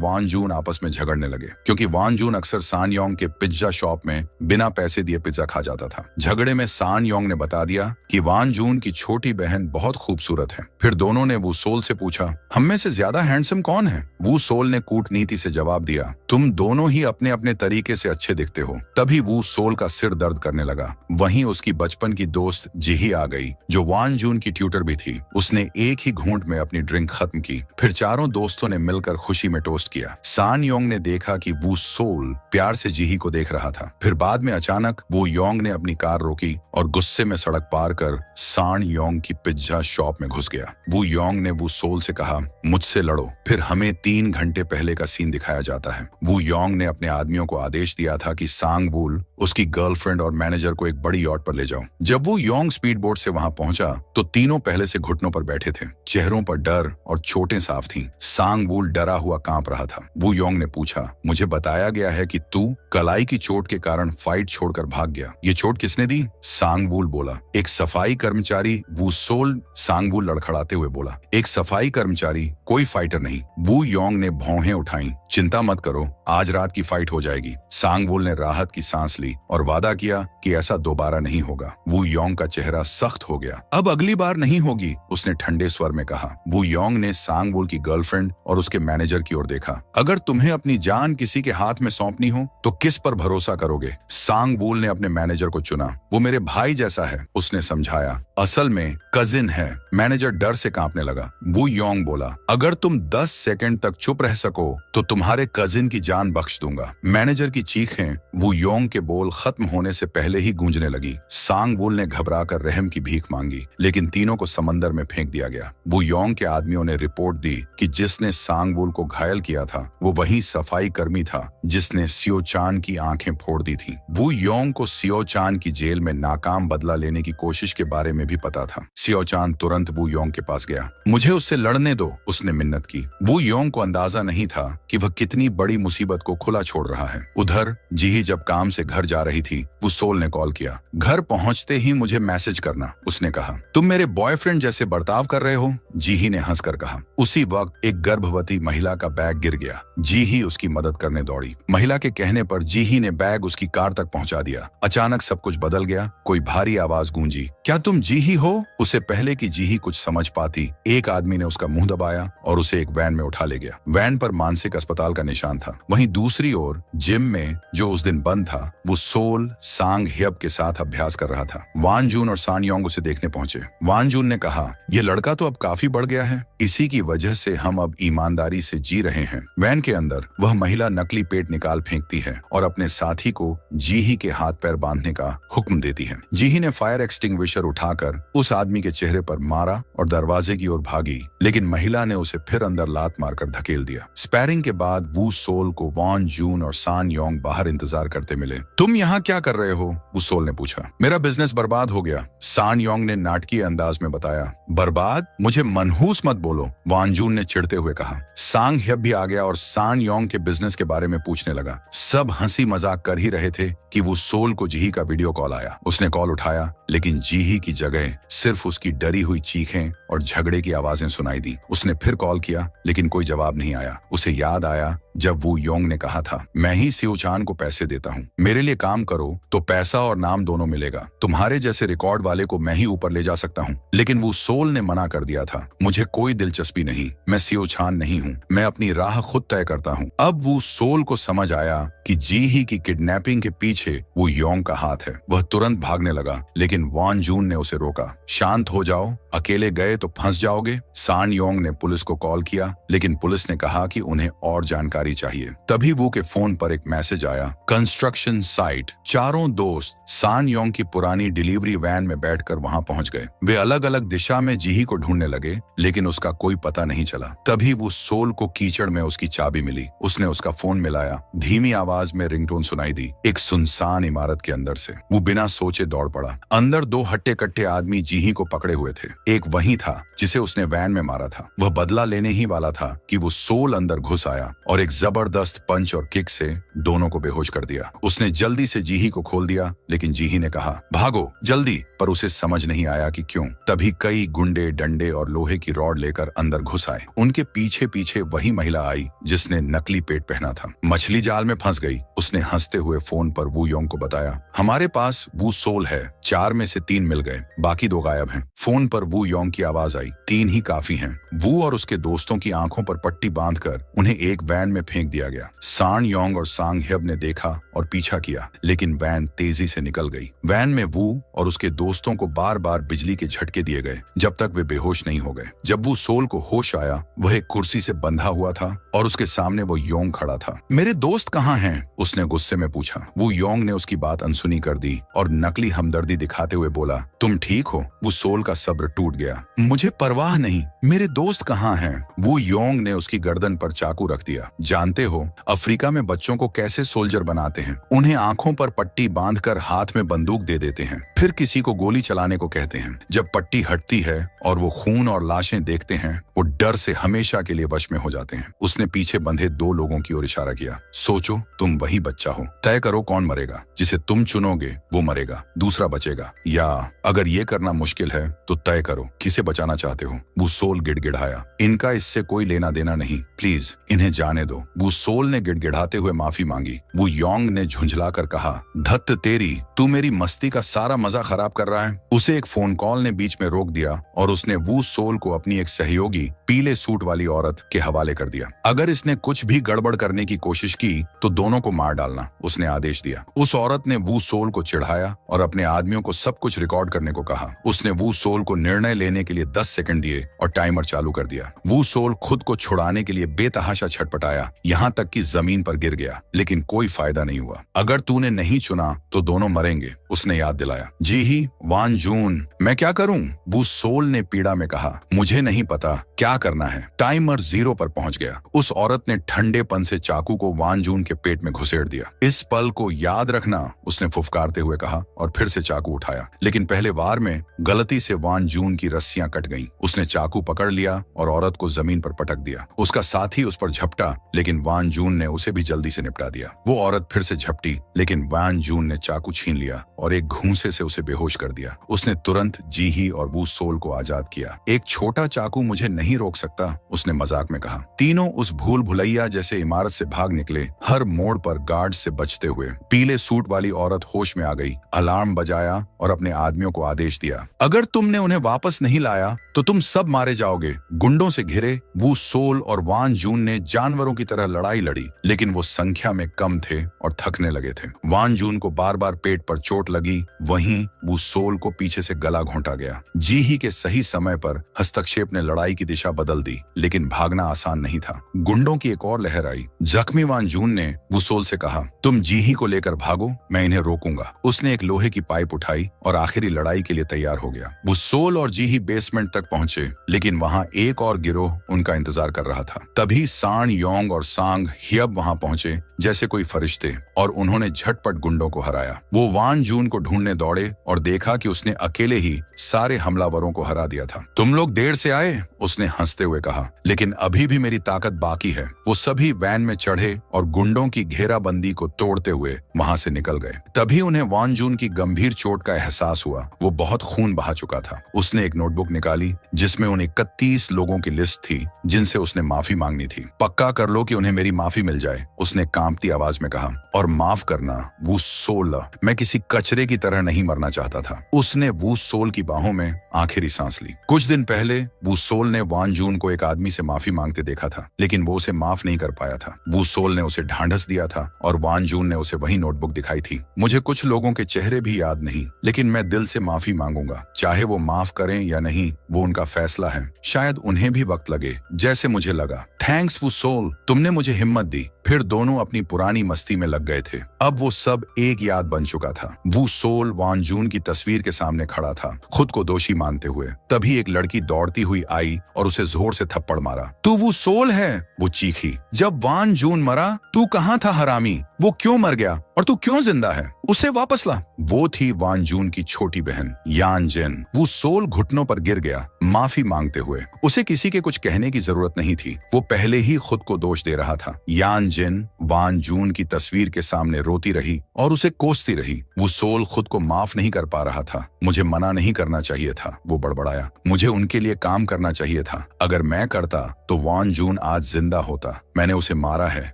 वान जून आपस में झगड़ने लगे, क्योंकि वान जून अक्सर सान योंग के पिज्जा शॉप में बिना पैसे दिए पिज्जा खा जाता था। झगड़े में सान योंग ने बता दिया कि वान जून की छोटी बहन बहुत खूबसूरत है। फिर दोनों ने वू सोल से पूछा, हम में से ज्यादा हैंडसम कौन है? वू सोल ने कूटनीति से जवाब दिया, तुम दोनों ही अपने अपने तरीके से अच्छे दिखते हो। तभी वू सोल का सिर दर्द करने लगा। वहीं उसकी बचपन की दोस्त जिही आ गई, जो वान जून की ट्यूटर भी थी। उसने एक ही घूंट में अपनी ड्रिंक खत्म की। फिर चारों दोस्तों ने मिलकर खुशी में टोस्ट किया। सान योंग ने देखा कि वू सोल प्यार से जिही को देख रहा था। फिर बाद में अचानक वो योंग ने अपनी कार रोकी और गुस्से में सड़क पार कर सान योंग की पिज्जा शॉप में घुस गया। वो योंग ने वू सोल से कहा, मुझसे लड़ो। फिर हमें 3 घंटे पहले का सीन दिखाया जाता है। वो योंग ने अपने आदमियों को आदेश दिया था कि सांग वूल उसकी गर्लफ्रेंड और मैनेजर को एक बड़ी यॉट पर ले जाओ। जब वो योंग स्पीड बोट से वहां पहुंचा तो तीनों पहले से घुटनों पर बैठे थे। चेहरों पर डर और चोटें साफ थीं। सांग वूल डरा हुआ कांप रहा था। वो योंग ने पूछा, मुझे बताया गया है कि तू कलाई की चोट के कारण फाइट छोड़कर भाग गया। ये चोट किसने दी? सांग वूल बोला, एक सफाई कर्मचारी। वू सोल सांग वूल लड़खड़ाते हुए बोला, एक सफाई कर्मचारी, कोई फाइटर नहीं। वू योंग ने भौहें उठाई। चिंता मत करो, आज रात की फाइट हो जाएगी। सांग वूल ने राहत की सांस ली और वादा किया कि ऐसा दोबारा नहीं होगा। वू योंग का चेहरा सख्त हो गया। अब अगली बार नहीं होगी, उसने ठंडे स्वर में कहा। वू योंग ने सांग वूल की गर्लफ्रेंड और उसके मैनेजर की ओर देखा। अगर तुम्हें अपनी जान किसी के हाथ में सौंपनी हो तो किस पर भरोसा करोगे? सांग वूल ने अपने मैनेजर को चुना। वो मेरे भाई जैसा है, उसने समझाया। असल में कजिन है। मैनेजर डर से कांपने लगा। वू योंग बोला, अगर तुम 10 सेकंड तक चुप रह सको तो तुम्हारे कजिन की जान बख्श दूंगा। मैनेजर की चीखें वू योंग के बोल खत्म होने से पहले ही गूंजने लगी। सांग वूल ने घबराकर रहम की भीख मांगी, लेकिन तीनों को समंदर में फेंक दिया गया। वू योंग के आदमियों ने रिपोर्ट दी कि जिसने सांग वूल को घायल किया था वो वही सफाई कर्मी था जिसने सियो चान की आंखें फोड़ दी थी। वू योंग को सियो चान की जेल में नाकाम बदला लेने की कोशिश के बारे में भी पता था। सियो चान तुरंत वू योंग के पास गया। मुझे उससे लड़ने दो, उसने मिन्नत की। वू योंग को अंदाजा नहीं था कि वह कितनी बड़ी मुसीबत को खुला छोड़ रहा है। उधर जिही जब काम से घर जा रही थी, वो सोल ने कॉल किया। घर पहुंचते ही मुझे मैसेज करना, उसने कहा। तुम मेरे बॉयफ्रेंड जैसे बर्ताव कर रहे हो, जिही ने हंसकर कहा। उसी वक्त एक गर्भवती महिला का बैग गिर गया। जिही उसकी मदद करने दौड़ी। महिला के कहने पर जिही ने बैग उसकी कार तक पहुंचा दिया। अचानक सब कुछ बदल गया। कोई भारी आवाज गूंजी, क्या तुम जिही हो? उसे पहले कि जिही कुछ समझ पाती, एक आदमी ने उसका मुंह दबाया और उसे एक वैन में उठा ले गया। वैन पर मानसिक अस्पताल का निशान था। वहीं दूसरी ओर जिम में, जो उस दिन बंद था, वो सोल सांग ह्यब के साथ अभ्यास कर रहा था। वान जून और सान योंग उसे देखने पहुंचे। वान जून ने कहा, यह लड़का तो अब काफी बढ़ गया है। इसी की वजह से हम अब ईमानदारी से जी रहे हैं। वैन के अंदर वह महिला नकली पेट निकाल फेंकती है और अपने साथी को जीही के हाथ पैर बांधने का हुक्म देती है। जीही ने फायर एक्सटिंग्विशर उठाकर उस आदमी के चेहरे पर मारा और दरवाजे की ओर भागी, लेकिन महिला ने उसे फिर अंदर लात मारकर धकेल दिया। स्पैरिंग के बाद वू सोल को वान जून और सान योंग बाहर इंतजार करते मिले। तुम यहाँ क्या कर रहे हो? वू सोल ने पूछा। मेरा बिजनेस बर्बाद हो गया, सान योंग ने नाटकीय अंदाज में बताया। बर्बाद? मुझे मनहूस मत बोलो, वान जून ने चिढ़ते हुए कहा। सांग ह्यब भी आ गया और सान योंग के बिजनेस के बारे में पूछने लगा। सब हंसी मजाक कर ही रहे थे कि वो सोल को जिही का वीडियो कॉल आया। उसने कॉल उठाया, लेकिन जिही की जगह सिर्फ उसकी डरी हुई चीखें और झगड़े की आवाजें सुनाई दी। उसने फिर कॉल किया, लेकिन कोई जवाब नहीं आया। उसे याद आया जब वू योंग ने कहा था, मैं ही सियो चान को पैसे देता हूँ, मेरे लिए काम करो तो पैसा और नाम दोनों मिलेगा। तुम्हारे जैसे रिकॉर्ड वाले को मैं ही ऊपर ले जा सकता हूँ। लेकिन वो सोल ने मना कर दिया था। मुझे कोई दिलचस्पी नहीं, मैं सियो चान नहीं हूँ, मैं अपनी राह खुद तय करता हूँ। अब वो सोल को समझ आया कि जिही की किडनैपिंग के पीछे वो योंग का हाथ है। वह तुरंत भागने लगा, लेकिन वान जून ने उसे रोका। शांत हो जाओ, अकेले गए तो फंस जाओगे। सान योंग ने पुलिस को कॉल किया, लेकिन पुलिस ने कहा कि उन्हें और जानकारी गाड़ी चाहिए। तभी वू के फोन पर एक मैसेज आया, कंस्ट्रक्शन साइट। चारों दोस्त सान योंग की पुरानी डिलीवरी वैन में बैठकर वहां पहुंच गए। वे अलग अलग दिशा में जीही को ढूंढने लगे, लेकिन उसका कोई पता नहीं चला। तभी वो सोल को कीचड़ में उसकी चाबी मिली। उसने उसका फोन मिलाया। धीमी आवाज में रिंगटोन सुनाई दी, एक सुनसान इमारत के अंदर से। वो बिना सोचे दौड़ पड़ा। अंदर दो हट्टे कट्टे आदमी जीही को पकड़े हुए थे। एक वही था जिसे उसने वैन में मारा था। वह बदला लेने ही वाला था कि वो सोल अंदर घुस आया और एक जबरदस्त पंच और किक से दोनों को बेहोश कर दिया। उसने जल्दी से जीही को खोल दिया, लेकिन जीही ने कहा, भागो जल्दी, पर उसे समझ नहीं आया कि क्यों। तभी कई गुंडे डंडे और लोहे की रॉड लेकर अंदर घुस आए। उनके पीछे पीछे वही महिला आई जिसने नकली पेट पहना था। मछली जाल में फंस गई। उसने हंसते हुए फोन पर वू योंग को बताया, हमारे पास वू सोल है, 4 में से 3 मिल गए, बाकी 2 गायब हैं। फोन पर वू योंग की आवाज आई, 3 ही काफी हैं। वू और उसके दोस्तों की आंखों पर पट्टी बांधकर उन्हें एक वैन में फेंक दिया गया। सान योंग और सांग ह्यब ने देखा और पीछा किया, लेकिन वैन तेजी से निकल गई। वैन में वू और उसके दोस्तों को बार बार बिजली के झटके दिए गए जब तक वे बेहोश नहीं हो गए। जब वू सोल को होश आया, वह एक कुर्सी से बंधा हुआ था और उसके सामने वो योंग खड़ा था। मेरे दोस्त कहाँ हैं? उसने गुस्से में पूछा। वो योंग ने उसकी बात अनसुनी कर दी और नकली हमदर्दी दिखाते हुए बोला, तुम ठीक हो? वो सोल का सब्र टूट गया। मुझे परवाह नहीं, मेरे दोस्त कहाँ हैं? वो योंग ने उसकी गर्दन पर चाकू रख दिया। जानते हो अफ्रीका में बच्चों को कैसे सोल्जर बनाते हैं? उन्हें आंखों पर पट्टी बांधकर हाथ में बंदूक दे देते हैं, फिर किसी को गोली चलाने को कहते हैं। जब पट्टी हटती है और वो खून और लाशें देखते हैं, वो डर से हमेशा के लिए वश में हो जाते हैं। उसने पीछे बंधे 2 लोगों की ओर इशारा किया। सोचो, तुम वही बच्चा हो। तय करो कौन मरेगा। जिसे तुम चुनोगे वो मरेगा, दूसरा बचेगा। या अगर ये करना मुश्किल है तो तय करो किसे बचाना चाहते हो। वो सोल गिड़गिड़ाया, इनका इससे कोई लेना देना नहीं, प्लीज इन्हें जाने दो। वो सोल ने गिड़गिड़ाते हुए माफी मांगी। वो योंग ने झुंझलाकर कहा, धत्त तेरी, तू मेरी मस्ती का सारा मजा खराब कर रहा है। उसे एक फोन कॉल ने बीच में रोक दिया और उसने वो सोल को अपनी एक सहयोगी पीले सूट वाली औरत के हवाले कर दिया। अगर इसने कुछ भी गड़बड़ करने की कोशिश की तो दोनों को मार डालना, उसने आदेश दिया। उस औरत ने वो सोल को चिढ़ाया और अपने आदमियों को सब कुछ रिकॉर्ड करने को कहा। उसने वो सोल को निर्णय लेने के लिए 10 सेकंड दिए और टाइमर चालू कर दिया। वो सोल खुद को छुड़ाने के लिए बेतहाशा छटपटाया, यहाँ तक कि जमीन पर गिर गया, लेकिन कोई फायदा नहीं हुआ। अगर तूने नहीं चुना तो दोनों मरेंगे, उसने याद दिलाया। जी ही वान जून, मैं क्या करूं? वो सोल ने पीड़ा में कहा, मुझे नहीं पता क्या करना है। टाइमर 0 पर पहुंच गया। उस औरत ने ठंडेपन से चाकू को वान जून के पेट में घुसेड़ दिया। इस पल को याद रखना, उसने फुफकारते हुए कहा और फिर से चाकू उठाया। लेकिन पहले वार में गलती से वान जून की रस्सियां कट गईं। उसने चाकू पकड़ लिया और औरत को जमीन पर पटक दिया। उसका साथी उस पर झपटा, लेकिन वान जून ने उसे भी जल्दी से निपटा दिया। वो औरत फिर से झपटी, लेकिन वान जून ने चाकू छीन लिया और एक घूंसे से उसे बेहोश कर दिया। उसने तुरंत जीही और वो सोल को आजाद किया। एक छोटा चाकू मुझे नहीं रोक सकता, उसने मजाक में कहा। तीनों उस भूल भुलैया जैसे इमारत से भाग निकले, हर मोड़ पर गार्ड से बचते हुए। पीले सूट वाली औरत होश में आ गई, अलार्म बजाया और अपने आदमियों को आदेश दिया, अगर तुमने उन्हें वापस नहीं लाया तो तुम सब मारे जाओगे। गुंडों से घिरे वो सोल और वान जून ने जानवरों की तरह लड़ाई लड़ी, लेकिन वो संख्या में कम थे और थकने लगे थे। वान जून को बार बार पेट पर चोट लगी, वहीं वो सोल को पीछे से गला घोंटा गया। जीही के सही समय पर हस्तक्षेप ने लड़ाई की दिशा बदल दी, लेकिन भागना आसान नहीं था। गुंडों की एक और लहर आई। जख्मी वान जून ने वो सोल से कहा, तुम जीही को लेकर भागो, मैं इन्हें रोकूंगा। उसने एक लोहे की पाइप उठाई और आखिरी लड़ाई के लिए तैयार हो गया। वो सोल और जीही बेसमेंट तक पहुंचे, लेकिन वहां एक और गिरोह उनका इंतजार कर रहा था। तभी सान योंग और सांग ह्यब वहां पहुंचे जैसे कोई फरिश्ते, और उन्होंने झटपट गुंडों को हराया। वो वान जून को ढूंढने दौड़े और देखा कि उसने अकेले ही सारे हमलावरों को हरा दिया था। तुम लोग देर से आए, उसने हंसते हुए कहा, लेकिन अभी भी मेरी ताकत बाकी है। वो सभी वैन में चढ़े और गुंडों की घेराबंदी को तोड़ते हुए वहां से निकल गए। तभी उन्हें वान जून की गंभीर चोट का एहसास हुआ। वो बहुत खून बहा चुका था। उसने एक नोटबुक निकाली जिसमें उन 31 लोगों की लिस्ट थी जिनसे उसने माफी मांगनी थी। पक्का कर लो कि उन्हें मेरी माफी मिल जाए, उसने कांपती आवाज में कहा। और माफ करना वो सोल, मैं किसी कचरे की तरह नहीं मरना चाहता था। उसने वो सोल की बाहों में आखिरी सांस ली। कुछ दिन पहले वो सोल ने वान जून को एक आदमी से माफी मांगते देखा था, लेकिन वो उसे माफ नहीं कर पाया था। वो सोल ने उसे ढांढस दिया था और वान जून ने उसे वही नोटबुक दिखाई थी। मुझे कुछ लोगों के चेहरे भी याद नहीं, लेकिन मैं दिल से माफी मांगूंगा। चाहे वो माफ करें या नहीं, वो उनका फैसला है। शायद उन्हें भी वक्त लगे जैसे मुझे लगा। थैंक्स वो सोल, तुमने मुझे हिम्मत दी। फिर दोनों अपनी पुरानी मस्ती में लग गए थे। अब वो सब एक याद बन चुका था। वू सोल वान जून की तस्वीर के सामने खड़ा था, खुद को दोषी मानते हुए। तभी एक लड़की दौड़ती हुई आई और उसे जोर से थप्पड़ मारा। तू वो सोल है, वो चीखी। जब वान जून मरा, तू कहाँ था हरामी? वो क्यों मर गया और तू क्यों जिंदा है? उसे वापस ला। वो थी वान जून की छोटी बहन यान जिन। वो सोल घुटनों पर गिर गया, माफी मांगते हुए। उसे किसी के कुछ कहने की जरूरत नहीं थी, वो पहले ही खुद को दोष दे रहा था। यान जिन वान जून की तस्वीर के सामने रोती रही और उसे कोसती रही। वो सोल खुद को माफ नहीं कर पा रहा था। मुझे मना नहीं करना चाहिए था, वो बड़बड़ाया। मुझे उनके लिए काम करना चाहिए था। अगर मैं करता तो वान जून आज जिंदा होता। मैंने उसे मारा है,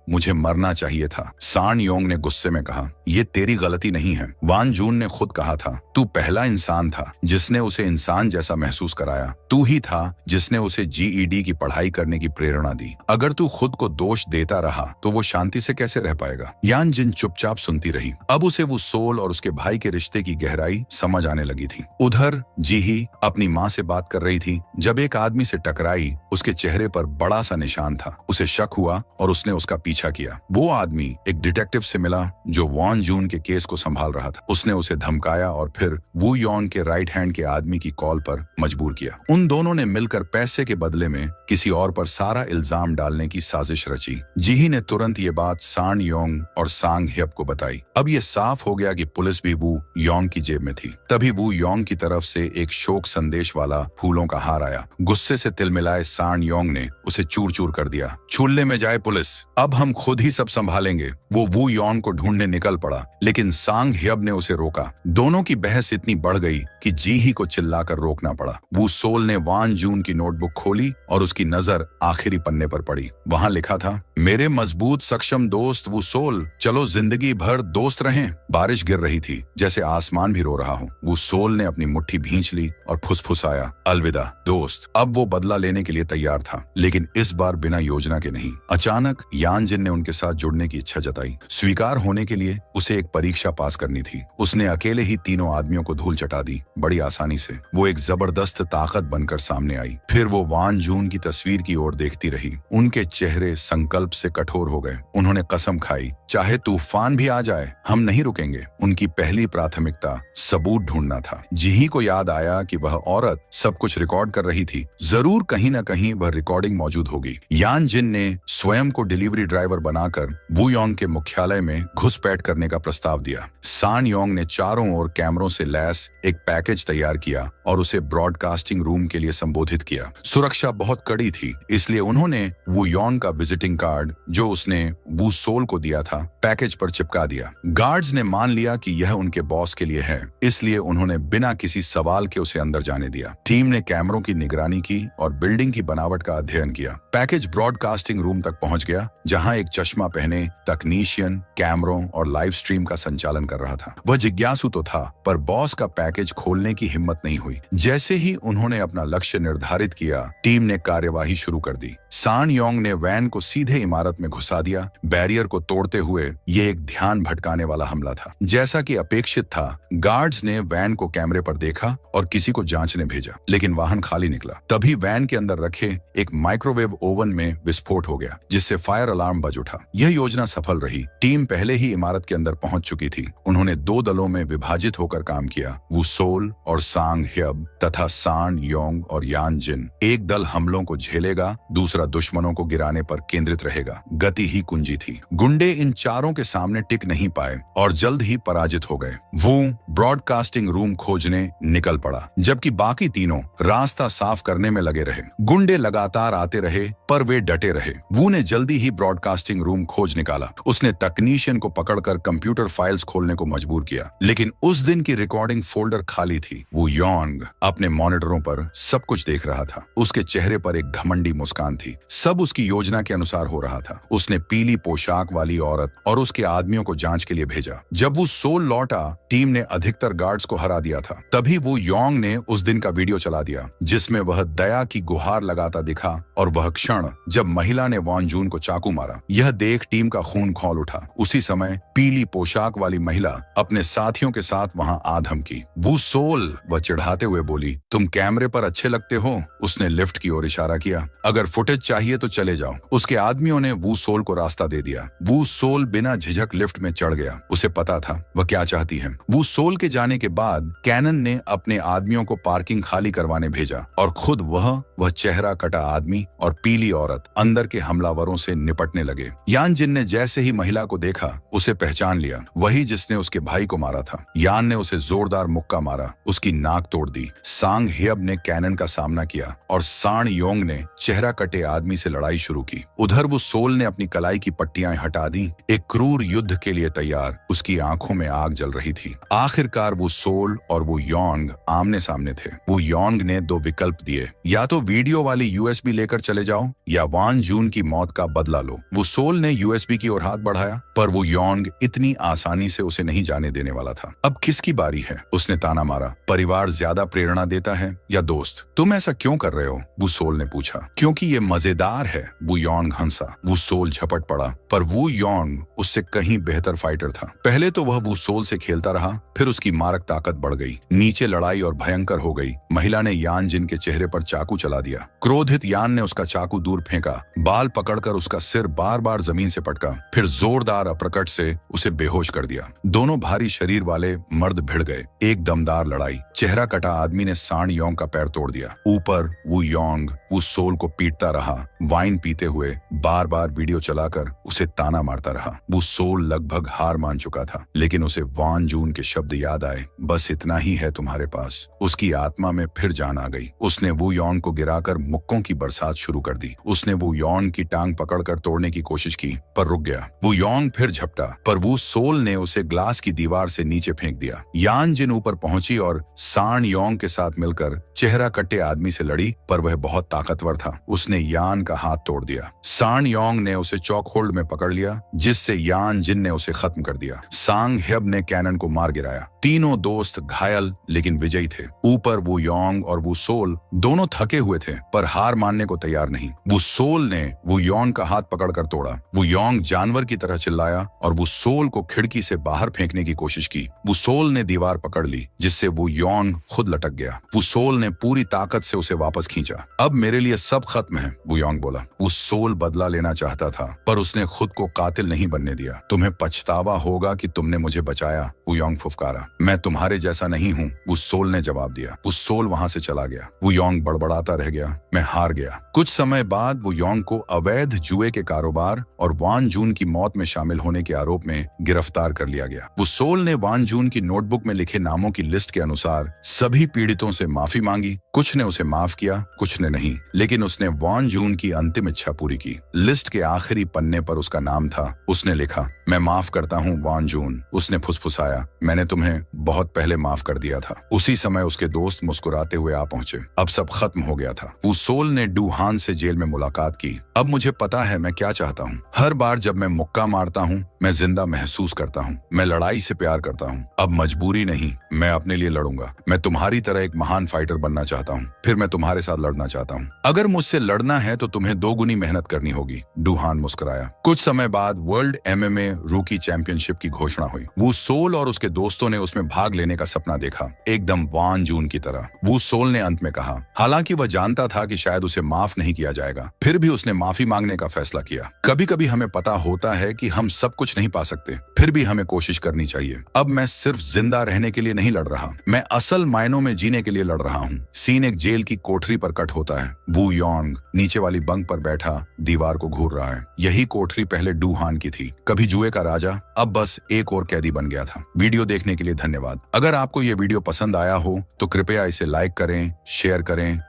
मुझे मरना चाहिए था। सान योंग ने गुस्से में कहा, ये तेरी गलती नहीं है। वान जून ने खुद कहा था, तू पहला इंसान था जिसने उसे इंसान जैसा महसूस कराया। तू ही था जिसने उसे जीईडी की पढ़ाई करने की प्रेरणा दी। अगर तू खुद को दोष देता रहा तो वो शांति से कैसे रह पाएगा? यान जिन चुपचाप सुनती रही। अब उसे वो सोल और उसके भाई के रिश्ते की गहराई समझ आने लगी थी। उधर जीही अपनी माँ से बात कर रही थी जब एक आदमी से टकराई। उसके चेहरे पर बड़ा सा निशान था। उसे शक हुआ और उसने उसका पीछा किया। वो आदमी एक डिटेक्टिव से मिला जो वान जून के केस को संभाल रहा था। उसने उसे धमकाया और फिर वू योंग के राइट हैंड के आदमी की कॉल पर मजबूर किया। उन दोनों ने मिलकर पैसे के बदले में किसी और पर सारा इल्जाम डालने की साजिश रची। जीही ने तुरंत ये बात सान योंग और सांग ह्यप को बताई। अब ये साफ हो गया कि पुलिस भी वू योंग की जेब में थी। तभी वू योंग की तरफ से एक शोक संदेश वाला फूलों का हार आया। गुस्से से तिलमिलाए सान योंग ने उसे चूर चूर कर दिया। चूल्हे में जाए पुलिस, अब हम खुद ही सब संभालेंगे। वो वू योंग को ढूंढने निकल पड़ा, लेकिन सांग ह्यब ने उसे रोका। दोनों की बहस इतनी बढ़ गई कि जीही को चिल्लाकर रोकना पड़ा। वू सोल ने वान जून की नोटबुक खोली और उसकी नजर आखिरी पन्ने पर पड़ी। वहां लिखा था, मेरे मजबूत सक्षम दोस्त वू सोल, चलो जिंदगी भर दोस्त रहें। बारिश गिर रही थी, जैसे आसमान भी रो रहा हो। वू सोल ने अपनी मुट्ठी भींच ली और फुसफुसाया, अलविदा दोस्त। अब वो बदला लेने के लिए तैयार था, लेकिन इस बार बिना योजना के नहीं। अचानक यान जिन ने उनके साथ जुड़ने की इच्छा जताई। स्वीकार होने के लिए उसे एक परीक्षा पास करनी थी। उसने अकेले ही तीनों आदमियों को धूल चटा दी, बड़ी आसानी से। वो एक जबरदस्त ताकत बनकर सामने आई। फिर वो वान जून की तस्वीर की ओर देखती रही। उनके चेहरे संकल्प से कठोर हो गए। उन्होंने कसम खाई, चाहे तूफान भी आ जाए हम नहीं रुकेंगे। उनकी पहली प्राथमिकता सबूत ढूंढना था। जीही को याद आया कि वह औरत सब कुछ रिकॉर्ड कर रही थी। जरूर कहीं न कहीं वह रिकॉर्डिंग मौजूद होगी। यान जिन ने स्वयं को डिलीवरी ड्राइवर बनाकर वू योंग के मुख्यालय में घुसपैठ करने का प्रस्ताव दिया। सान योंग ने चारों ओर कैमरों से लैस एक पैकेज तैयार किया और उसे ब्रॉडकास्टिंग रूम के लिए संबोधित किया। सुरक्षा बहुत कड़ी थी, इसलिए उन्होंने वू योंग का विजिटिंग कार्ड जो उसने वू सोल को दिया था पैकेज पर चिपका दिया। गार्ड्स ने मान लिया कि यह उनके बॉस के लिए है, इसलिए उन्होंने बिना किसी सवाल के उसे अंदर जाने दिया। टीम ने कैमरों की निगरानी की और बिल्डिंग की बनावट का अध्ययन किया। पैकेज ब्रॉडकास्टिंग रूम तक पहुंच गया, जहां एक चश्मा पहने तकनीशियन कैमरों और लाइव स्ट्रीम का संचालन कर रहा था। वह जिज्ञासु तो था, पर बॉस का पैकेज खोलने की हिम्मत नहीं हुई। जैसे ही उन्होंने अपना लक्ष्य निर्धारित किया, टीम ने कार्यवाही शुरू कर दी। सान योंग ने वैन को सीधे इमारत में घुसा दिया। बैरियर को तोड़ते हुए ये एक ध्यान भटकाने वाला हमला था। जैसा कि अपेक्षित था, गार्ड्स ने वैन को कैमरे पर देखा और किसी को जांचने भेजा, लेकिन वाहन खाली निकला। तभी वैन के अंदर रखे एक माइक्रोवेव ओवन में विस्फोट हो गया, जिससे फायर अलार्म बज उठा। यह योजना सफल रही। टीम पहले ही इमारत के अंदर पहुंच चुकी थी। उन्होंने दो दलों में विभाजित होकर काम किया, वू सोल और सांग ह्यब तथा सान योंग और यान जिन। एक दल हमलों को झेलेगा, दूसरा दुश्मनों को गिराने पर केंद्रित रहेगा। गति ही कुंजी थी। गुंडे इन चारों के सामने टिक नहीं पाए और जल्द ही पराजित हो गए। वो ब्रॉडकास्टिंग रूम खोजने निकल पड़ा, जबकि बाकी तीनों रास्ता साफ करने में लगे रहे। गुंडे लगातार आते रहे, पर वे डटे रहे। वो ने जल्दी ही ब्रॉडकास्टिंग रूम खोज निकाला। उसने तकनीशियन को पकड़कर कंप्यूटर फाइल्स खोलने को मजबूर किया, लेकिन उस दिन की रिकॉर्डिंग फोल्डर खाली थी। वो योंग अपने मॉनिटरों पर सब कुछ देख रहा था। उसके चेहरे पर एक घमंडी मुस्कान थी। सब उसकी योजना के अनुसार हो रहा था। उसने पीली पोशाक वाली औरत और उसके आदमियों को जांच के लिए भेजा। जब वो सोल लौटा, टीम ने अधिकतर गार्ड्स को हरा दिया था। तभी वो योंग ने उस दिन का वीडियो चला दिया, जिसमें वह दया की गुहार लगाता दिखा और वह क्षण जब महिला ने वान जून को चाकू मारा। यह देख टीम का खून खौल उठा। उसी समय पीली पोशाक वाली महिला अपने साथियों के साथ वहां आ धमकी। वो सोल, वह चिढ़ाते हुए बोली, तुम कैमरे पर अच्छे लगते हो। उसने लिफ्ट की ओर इशारा किया। अगर फुटेज चाहिए तो चले जाओ। उसके आदमियों ने वो सोल को रास्ता दे दिया। वो सोल बिना झिझक लिफ्ट में चढ़ गया। उसे पता था वह क्या चाहती है। वो सोल के जाने के बाद कैनन ने अपने आदमियों को पार्किंग खाली करवाने भेजा और खुद वह चेहरा कटा आदमी और पीली औरत अंदर के हमलावरों से निपटने लगे। यान जिन ने जैसे ही महिला को देखा उसे पहचान लिया, वही जिसने उसके भाई को मारा था। यान ने उसे जोरदार मुक्का मारा, उसकी नाक तोड़ दी। सांग हेब ने कैनन का सामना किया और सान योंग ने चेहरा कटे आदमी से लड़ाई शुरू की। उधर वो सोल ने अपनी कलाई की पट्टियां हटा दी, एक क्रूर युद्ध के लिए तैयार। उसकी आंखों में आग जल रही थी। आखिरकार वो सोल और वो योंग आमने सामने थे। वो योंग ने दो विकल्प दिए, या तो वीडियो वाली यूएसबी लेकर चले जाओ या वान जून की मौत का बदला लो। वो सोल ने यूएसबी की ओर हाथ बढ़ाया, पर वो योंग इतनी आसानी से उसे नहीं जाने देने वाला था। अब किसकी बारी है? उसने ताना मारा। परिवार ज्यादा प्रेरणा देता है या दोस्त? तुम ऐसा क्यों कर रहे हो? वो सोल ने पूछा। क्योंकि ये मजेदार है, वो योंग हंसा। वो सोल झपट पड़ा, पर वो योंग उससे कहीं बेहतर फाइटर था। पहले तो वह वो सोल से खेलता रहा, फिर उसकी मारक ताकत बढ़ गई। नीचे लड़ाई और भयंकर हो गई। महिला ने यान जिन के चेहरे पर चाकू चला दिया। क्रोधित यान ने उसका चाकू दूर फेंका, बाल पकड़कर उसका सिर बार बार जमीन से पटका, फिर जोरदार अपरकट से उसे बेहोश कर दिया। दोनों भारी शरीर वाले मर्द भिड़ गए। एक दमदार लड़ाई। चेहरा कटा आदमी ने सान योंग का पैर तोड़ दिया। ऊपर वो योंग वो सोल को पीटता रहा, वाइन पीते हुए बार बार वीडियो चलाकर उसे ताना मारता रहा। वो सोल लगभग हार मान चुका था, लेकिन उसे वान जून के शब्द याद आए, बस इतना ही है तुम्हारे पास। उसकी आत्मा में फिर जान आ गई। उसने वो योंग को गिराकर मुक्कों की बरसात शुरू कर दी। उसने वो योंग की टांग पकड़कर तोड़ने की कोशिश की, पर रुक गया। वो योंग फिर झपटा, पर वो सोल ने उसे ग्लास की दीवार से नीचे फेंक दिया। यान जिन ऊपर पहुंची और सान योंग के साथ मिलकर चेहरा कट्टे आदमी से लड़ी, पर वह बहुत ताकतवर था। उसने यान का हाथ तोड़ दिया। सान योंग ने उसे चौक होल्ड में पकड़ लिया, जिससे यान जिन ने उसे खत्म कर दिया। सांग हेब ने कैनन को मार गिराया। तीनों दोस्त घायल लेकिन विजयी थे। ऊपर वो योंग और वो सोल दोनों थके हुए थे, पर हार मानने को तैयार नहीं। वो सोल ने वो योंग का हाथ पकड़कर तोड़ा। वो योंग जानवर की तरह चिल्लाया और वो सोल को खिड़की से बाहर फेंकने की कोशिश की। वो सोल ने दीवार पकड़ ली, जिससे वो योंग खुद लटक गया। वो सोल ने पूरी ताकत से उसे वापस खींचा। अब मेरे लिए सब खत्म है, वो योंग बोला। वो सोल बदला लेना चाहता था, पर उसने खुद को कातिल नहीं बनने दिया। तुम्हें पछतावा होगा कि तुमने मुझे बचाया, वो योंग फुफकारा। मैं तुम्हारे जैसा नहीं हूँ, वो सोल ने जवाब दिया। वो सोल वहां से चला गया। वो योंग बड़बड़ाता रह गया, मैं हार गया। कुछ समय बाद वो योंग को अवैध जुए के कारोबार और वान जून की मौत में शामिल होने के आरोप में गिरफ्तार कर लिया गया। वो सोल ने वान जून की नोटबुक में लिखे नामों की लिस्ट के अनुसार सभी पीड़ितों से माफी मांगी। कुछ ने उसे माफ किया, कुछ ने नहीं, लेकिन उसने वान जून की अंतिम इच्छा पूरी की। लिस्ट के आखिरी पन्ने पर उसका नाम था। उसने लिखा, मैं माफ करता हूँ वान जून। उसने फुसफुसाया, मैंने तुम्हें बहुत पहले माफ कर दिया था। उसी समय उसके दोस्त मुस्कुराते हुए आ पहुंचे। अब सब खत्म हो गया था। वो सोल ने डूहान से जेल में मुलाकात की। अब मुझे पता है मैं क्या चाहता हूँ। हर बार जब मैं मुक्का मारता हूँ, मैं जिंदा महसूस करता हूँ। मैं लड़ाई से प्यार करता हूँ। अब मजबूरी नहीं, मैं अपने लिए लड़ूंगा। मैं तुम्हारी तरह एक महान फाइटर बनना चाहता हूँ, फिर मैं तुम्हारे साथ लड़ना चाहता हूँ। अगर मुझसे लड़ना है तो तुम्हें दोगुनी मेहनत करनी होगी। डूहान मुस्कुराया। कुछ समय बाद वर्ल्ड MMA रूकी चैंपियनशिप की घोषणा हुई। वो सोल और उसके दोस्तों ने उसमें भाग लेने का सपना देखा, एकदम वान जून की तरह। वो सोल ने अंत में कहा, हालांकि वह जानता था कि शायद उसे माफ नहीं किया जाएगा, फिर भी उसने माफी मांगने का फैसला किया। कभी कभी हमें पता होता है कि हम सब कुछ नहीं पा सकते, फिर भी हमें कोशिश करनी चाहिए। अब मैं सिर्फ जिंदा रहने के लिए नहीं लड़ रहा, मैं असल मायनों में जीने के लिए लड़ रहा हूँ। सीन एक जेल की कोठरी पर कट होता है। वू योंग नीचे वाली बंक पर बैठा दीवार को घूर रहा है। यही कोठरी पहले डूहान की थी, कभी जुए का राजा, अब बस एक और कैदी बन गया था। वीडियो देखने के लिए धन्यवाद। अगर आपको ये वीडियो पसंद आया हो तो कृपया इसे लाइक करें, शेयर करें